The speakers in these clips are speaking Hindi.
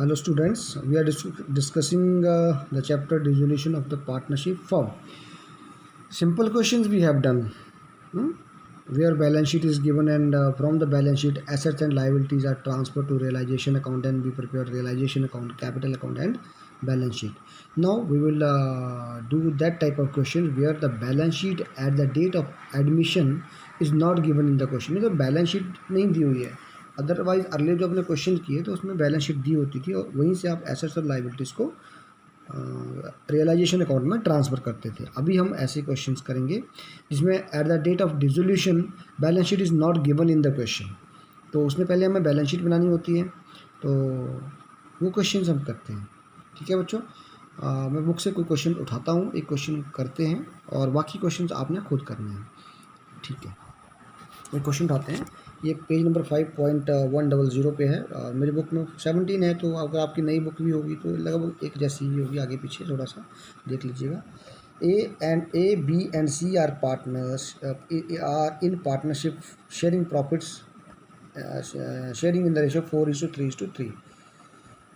Hello students, we are discussing the chapter dissolution of the partnership firm. Simple questions we have done, hmm? Where balance sheet is given and from the balance sheet assets and liabilities are transferred to realization account and we prepare realization account, capital account and balance sheet. Now we will do that type of question where the balance sheet at the date of admission is not given in the question. मतलब बैलेंस शीट नहीं दी हुई है, अदरवाइज अर्ली जो अपने क्वेश्चन किए तो उसमें बैलेंस शीट दी होती थी और वहीं से आप एसेट्स और लाइबिलिटीज़ को रियलाइजेशन अकाउंट में ट्रांसफ़र करते थे। अभी हम ऐसे क्वेश्चंस करेंगे जिसमें at the date of dissolution balance sheet is not given in the question, तो उसमें पहले हमें बैलेंस शीट बनानी होती है, तो वो क्वेश्चंस हम करते हैं। ठीक है बच्चों, मैं बुक से कोई क्वेश्चन उठाता हूँ, एक क्वेश्चन करते हैं और बाकी क्वेश्चंस आपने खुद करने हैं। ठीक है, एक क्वेश्चन उठाते हैं। ये पेज नंबर 5.100 पे है, मेरी बुक में 17 है, तो अगर आपकी नई बुक भी होगी तो लगभग एक जैसी ही होगी, आगे पीछे थोड़ा सा देख लीजिएगा। A B and C are partners are in partnership sharing profits sharing in the ratio 4:3:3.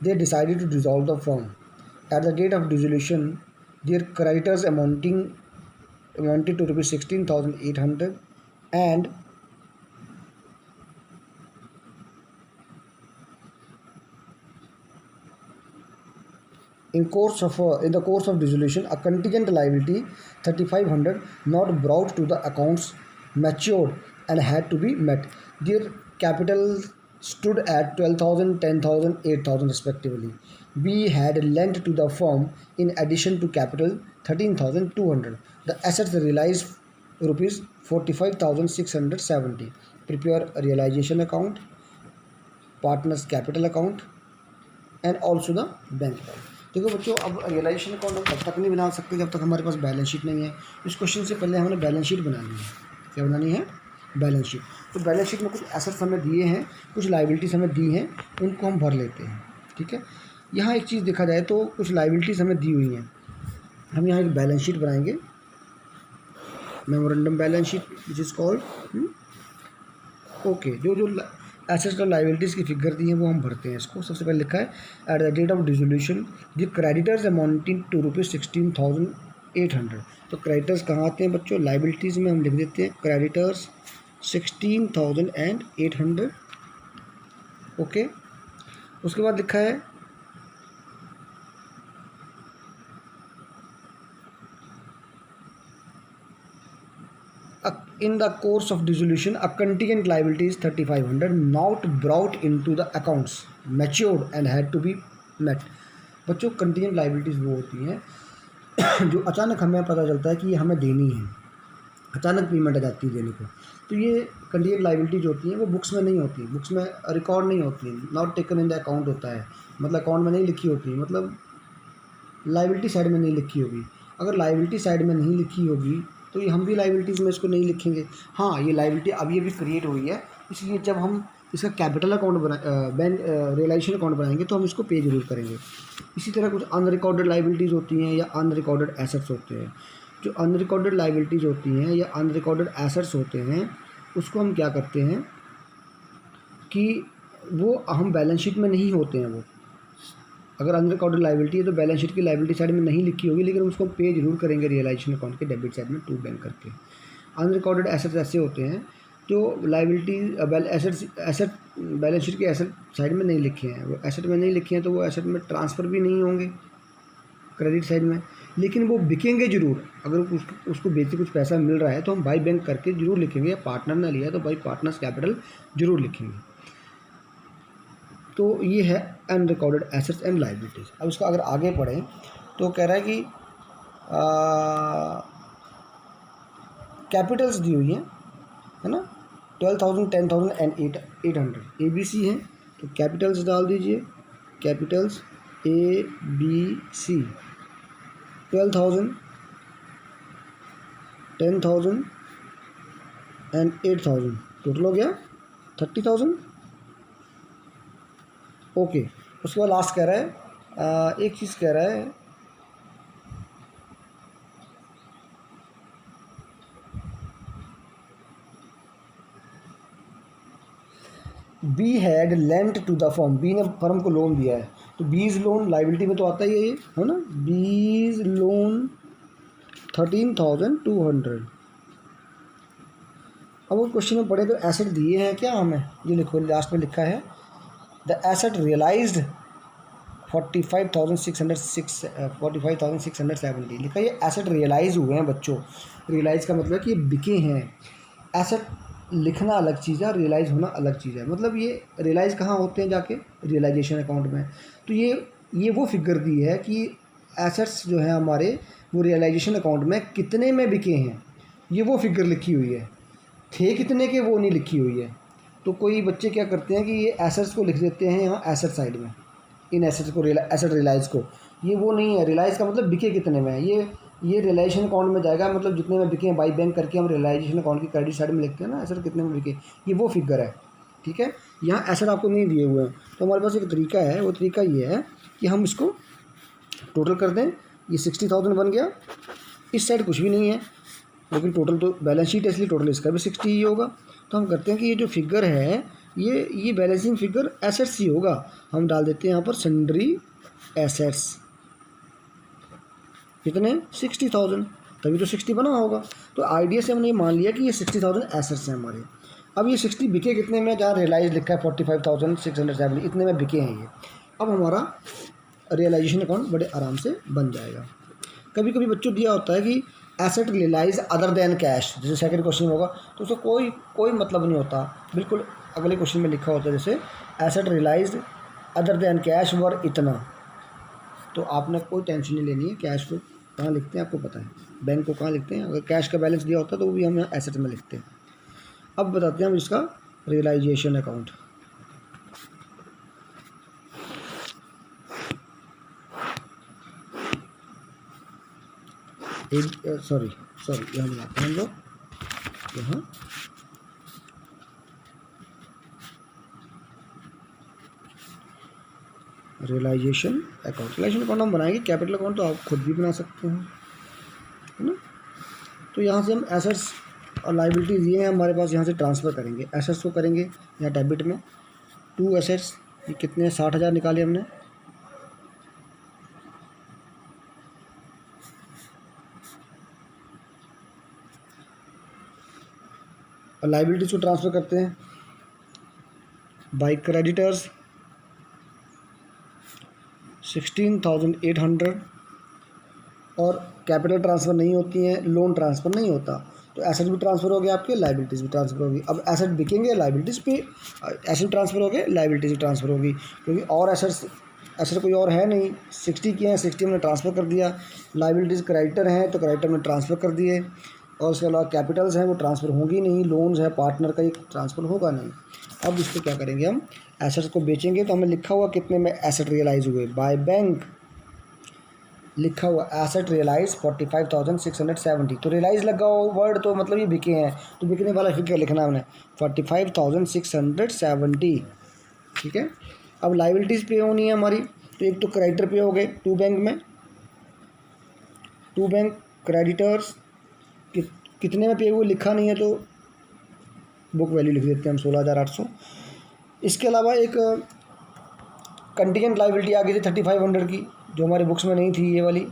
They decided to dissolve the firm. At the date of dissolution, their creditors amounted to rupees 16,800 and in the course of dissolution, a contingent liability 3,500 not brought to the accounts matured and had to be met. Their capital stood at 12,000, 10,000, 8,000 respectively. B had lent to the firm in addition to capital 13,200. The assets realized rupees 45,670. Prepare a realization account, partners capital account and also the bank account. देखो बच्चों, अब रियलाइजेशन अकाउंट हम तब तक नहीं बना सकते जब तक हमारे पास बैलेंस शीट नहीं है। इस क्वेश्चन से पहले हमने बैलेंस शीट बनानी है। क्या बनानी है? Balance sheet. तो बैलेंस शीट में कुछ एसेट्स हमें दिए हैं, कुछ लाइबिलिटीज़ हमें दी हैं, उनको हम भर लेते हैं। ठीक है, यहाँ एक चीज़ देखा जाए तो कुछ लाइबिलिटीज़ हमें दी हुई हैं, हम यहाँ एक बैलेंस शीट बनाएंगे, memorandum balance sheet which is called okay. जो एसेट्स और लाइबिलिटीज़ की फिगर दी है वो हम भरते हैं। इसको सबसे पहले लिखा है at the date of dissolution the creditors amounting to rupees 16,800। तो क्रेडिटर्स कहाँ आते हैं बच्चों? लाइबिलिटीज़ में हम लिख देते हैं क्रेडिटर्स 16,800। ओके, उसके बाद लिखा है in the course of dissolution a contingent liability is 3,500 not brought into the accounts matured and had to be met। बच्चों, कंटीजेंट लाइबिलिटीज़ वो होती हैं जो अचानक हमें पता चलता है कि ये हमें देनी है, अचानक पेमेंट आ जाती है देने को। तो ये कंटीजेंट लाइबिलिटीज होती हैं, वो बुक्स में नहीं होती, बुक्स में रिकॉर्ड नहीं होती, not taken in the account होता है, मतलब अकाउंट में नहीं लिखी होती, मतलब लाइबिलिटी साइड में नहीं लिखी होगी। अगर लाइबिलिटी साइड में नहीं लिखी होगी तो ये हम भी लाइबिलिटीज़ में इसको नहीं लिखेंगे। हाँ, ये लाइबिलिटी अभी अभी क्रिएट हुई है, इसलिए जब हम इसका capital account bank realisation account बनाएंगे तो हम इसको पे जरूर करेंगे। इसी तरह कुछ अनरिकॉर्डेड लाइबिलिटीज़ होती हैं या अनरिकॉर्डेड एसेट्स होते हैं। जो अनरिकॉर्डेड लाइबिलिटीज़ होती हैं या अनरिकॉर्डेड एसेट्स होते हैं उसको हम क्या करते हैं कि वो हम बैलेंस शीट में नहीं होते हैं। वो अगर अनरिकॉर्डेड लाइबिलिटी है तो बैलेंस शीट की लाइबिलिटी साइड में नहीं लिखी होगी, लेकिन उसको पे जरूर करेंगे रियलाइजेशन अकाउंट के डेबिट साइड में टू बैंक करके। अनरिकॉर्डेड एसेट्स ऐसे होते हैं जो लाइबिलिटी एसेट बैलेंस शीट के एसेट साइड में नहीं लिखे हैं, वो एसेट में नहीं लिखे हैं तो वो एसेट में ट्रांसफ़र भी नहीं होंगे क्रेडिट साइड में, लेकिन वो बिकेंगे जरूर। अगर उसको बेच के कुछ पैसा मिल रहा है तो हम बाई बैंक करके जरूर लिखेंगे, या पार्टनर ने लिया है तो बाई पार्टनर्स कैपिटल जरूर लिखेंगे। तो ये है अनरिकॉर्डेड एसेट्स एंड लाइबिलिटीज़। अब इसका अगर आगे पढ़ें तो कह रहा है कि कैपिटल्स दी हुई हैं, है ना, 12,000, 10,000 एंड 800 ABC हैं, तो कैपिटल्स डाल दीजिए। कैपिटल्स ABC 12,000, 10,000 एंड 8,000, टोटल हो गया 30,000। ओके, उसके बाद लास्ट कह रहा है एक चीज़ कह रहा है B had lent to the firm, B ने फर्म को लोन दिया है, तो बीज लोन लाइबिलिटी में तो आता ही है ना। बीज लोन 13,200। अब वो क्वेश्चन में पढ़े तो एसेट दिए हैं क्या हमें, ये लिखो लास्ट में लिखा है द एसेट रियलाइज्ड 45,670 लिखा। ये एसेट रियलाइज़ हुए हैं बच्चों। रियलाइज़ का मतलब कि ये बिके हैं। एसेट लिखना अलग चीज़ है, रियलाइज़ होना अलग चीज़ है। मतलब ये रियलाइज़ कहाँ होते हैं जाके, रियलाइजेशन अकाउंट में। तो ये वो फिगर दी है कि एसेट्स जो है हमारे वो रियलाइजेशन अकाउंट में कितने में बिके हैं, ये वो फिगर लिखी हुई है। थे कितने के वो नहीं लिखी हुई है। तो कोई बच्चे क्या करते हैं कि ये एसेट्स को लिख देते हैं यहाँ एसेट साइड में, इन एसेट्स को एसेट रियलाइज़ को। ये वो नहीं है, रियलाइज़ का मतलब बिके कितने में है। ये रियलाइजेशन अकाउंट में जाएगा, मतलब जितने में बिके हैं बाई बैंक करके हम रियलाइजेशन अकाउंट की क्रेडिट साइड में लिखते हैं ना, एसेट कितने में बिके, ये वो फिगर है। ठीक है, यहाँ एसेट आपको नहीं दिए हुए हैं, तो हमारे पास एक तरीका है। वो तरीका ये है कि हम इसको टोटल कर दें। ये 60,000 बन गया, इस साइड कुछ भी नहीं है, लेकिन टोटल तो बैलेंस शीट है इसलिए टोटल इसका भी 60 ही होगा। तो हम करते हैं कि ये जो फिगर है ये बैलेंसिंग फिगर एसेट्स ही होगा। हम डाल देते हैं यहाँ पर सन्ड्री एसेट्स, कितने 60,000, तभी तो 60 बना होगा। तो आइडिया से हमने ये मान लिया कि ये 60,000 एसेट्स हैं हमारे। अब ये 60 बिके कितने में, जहाँ रियलाइज लिखा है 45,670, इतने में बिके हैं ये। अब हमारा रियलाइजेशन अकाउंट बड़े आराम से बन जाएगा। कभी कभी बच्चों दिया होता है कि asset realise other than cash, जैसे सेकंड क्वेश्चन होगा तो उसका कोई मतलब नहीं होता। बिल्कुल अगले क्वेश्चन में लिखा होता है जैसे asset realise other than cash वर इतना। तो आपने कोई टेंशन नहीं लेनी है, कैश को कहाँ लिखते हैं आपको पता है, बैंक को कहाँ लिखते हैं। अगर कैश का बैलेंस दिया होता है तो वो भी हम यहाँ एसेट में लिखते हैं। अब बताते हैं हम इसका रियलाइजेशन अकाउंट। सॉरी यहाँ बनाते हैं हम लोग, यहाँ रियलाइजेशन अकाउंट। रियलाइजेशन अकाउंट हम बनाएंगे, कैपिटल अकाउंट तो आप खुद भी बना सकते हैं, है ना। तो यहाँ से हम एसेट्स और लाइबिलिटीज़ ये हैं हमारे पास, यहाँ से ट्रांसफ़र करेंगे। एसेट्स को करेंगे यहाँ डेबिट में, 2 एसेट्स, ये कितने 60,000 निकाले हमने। और लाइबिलिटीज़ को ट्रांसफ़र करते हैं बाई क्रेडिटर्स 16,800। और कैपिटल ट्रांसफ़र नहीं होती हैं, लोन ट्रांसफ़र नहीं होता, तो एसेट भी ट्रांसफ़र हो गया आपके, लाइबिलिटीज़ भी ट्रांसफ़र होगी। अब एसेट बिकेंगे, लाइबिलिटीज़ पे एसेट ट्रांसफ़र हो गए, लाइबिलिटीज़ भी ट्रांसफ़र होगी, क्योंकि और एसेट कोई और है नहीं। 60 की हैं, 60 हमने ट्रांसफ़र कर दिया। लाइबिलिटीज़ क्रेडिटर हैं तो क्रेडिटर में ट्रांसफ़र कर दिए, और उसके अलावा कैपिटल्स हैं वो ट्रांसफ़र होंगी नहीं। लोन्स है पार्टनर का, ये ट्रांसफ़र होगा नहीं। अब इसको क्या करेंगे हम, एसेट्स को बेचेंगे। तो हमें लिखा हुआ कितने में एसेट रियलाइज़ हुए, बाय बैंक लिखा हुआ एसेट रियलाइज 45,670। तो रियलाइज लगा हुआ वर्ड तो मतलब ये बिके हैं, तो बिकने वाला फिगर लिखना है हमने 45,670। ठीक है, अब लाइबिलिटीज़ पे होनी है हमारी, तो एक तो क्रेडिटर पे हो गए 2 बैंक में, 2 बैंक क्रेडिटर्स कितने में पे हुए लिखा नहीं है, तो बुक वैल्यू लिख देते हैं हम 16,800। इसके अलावा एक कंटीजेंट लाइबिलिटी आ गई थी 3,500 की, जो हमारे बुक्स में नहीं थी ये वाली,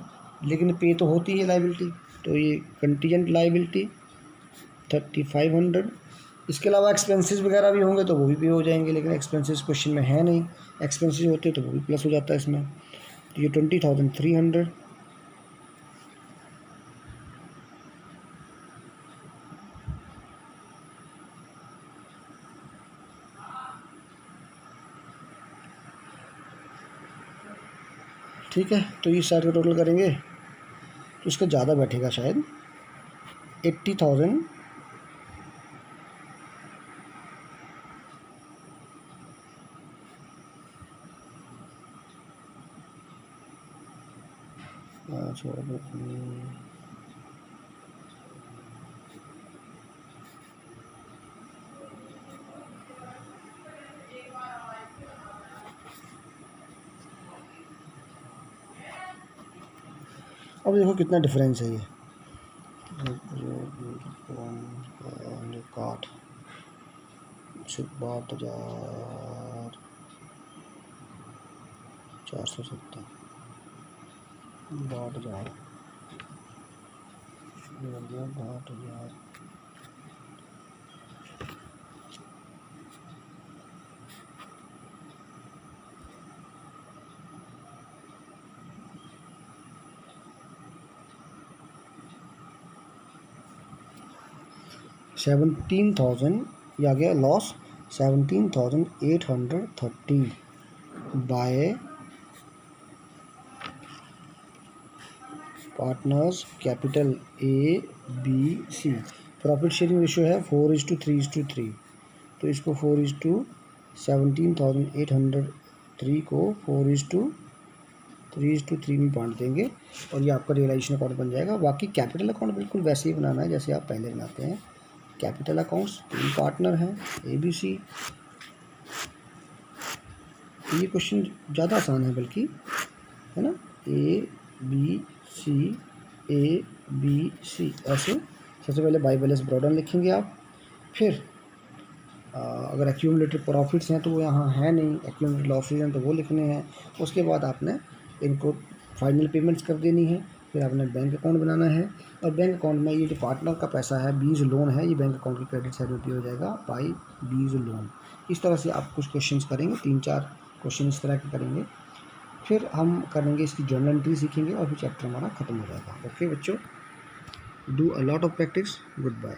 लेकिन पे तो होती है लाइबिलिटी। तो ये कंटीजेंट लाइबिलिटी 3,500। इसके अलावा एक्सपेंसेस वगैरह भी होंगे तो वो भी पे हो जाएंगे, लेकिन एक्सपेंसेस क्वेश्चन में है नहीं। एक्सपेंसेस होते तो वो भी प्लस हो जाता है इसमें। तो ये 20,300। ठीक है, तो इस साइड का टोटल करेंगे तो इसका ज़्यादा बैठेगा शायद, 80,000। अब देखो कितना डिफरेंस है ये, काट 62,470, 62,000, 62,000। 17,000 ये आ गया loss. 17,830 bye partners capital ABC। Profit sharing ratio है 4:3:3, तो इसको 17,803 को 4:3:3 में बांट देंगे और ये आपका रियलाइजेशन अकाउंट बन जाएगा। बाकी कैपिटल अकाउंट बिल्कुल वैसे ही बनाना है जैसे आप पहले बनाते हैं। कैपिटल अकाउंट्स 3 पार्टनर हैं ABC। ये क्वेश्चन ज़्यादा आसान है बल्कि, है ना, ABC ऐसे। सबसे पहले बाय बैलेंस ब्रॉडन लिखेंगे आप, फिर अगर एक्यूमुलेटेड प्रॉफिट्स हैं तो वो यहाँ है नहीं, एक्यूमुलेटेड लॉसेज हैं तो वो लिखने हैं। उसके बाद आपने इनको फाइनल पेमेंट्स कर देनी है, फिर आपने बैंक अकाउंट बनाना है और बैंक अकाउंट में ये जो पार्टनर का पैसा है बीज लोन है, ये बैंक अकाउंट की क्रेडिट साइड में पे हो जाएगा बाई बीज लोन। इस तरह से आप कुछ क्वेश्चंस करेंगे, 3-4 क्वेश्चन इस तरह के करेंगे, फिर हम करेंगे इसकी जर्नल एंट्री सीखेंगे और फिर चैप्टर हमारा खत्म हो जाएगा। ओके बच्चों, do a lot of practice. Good bye.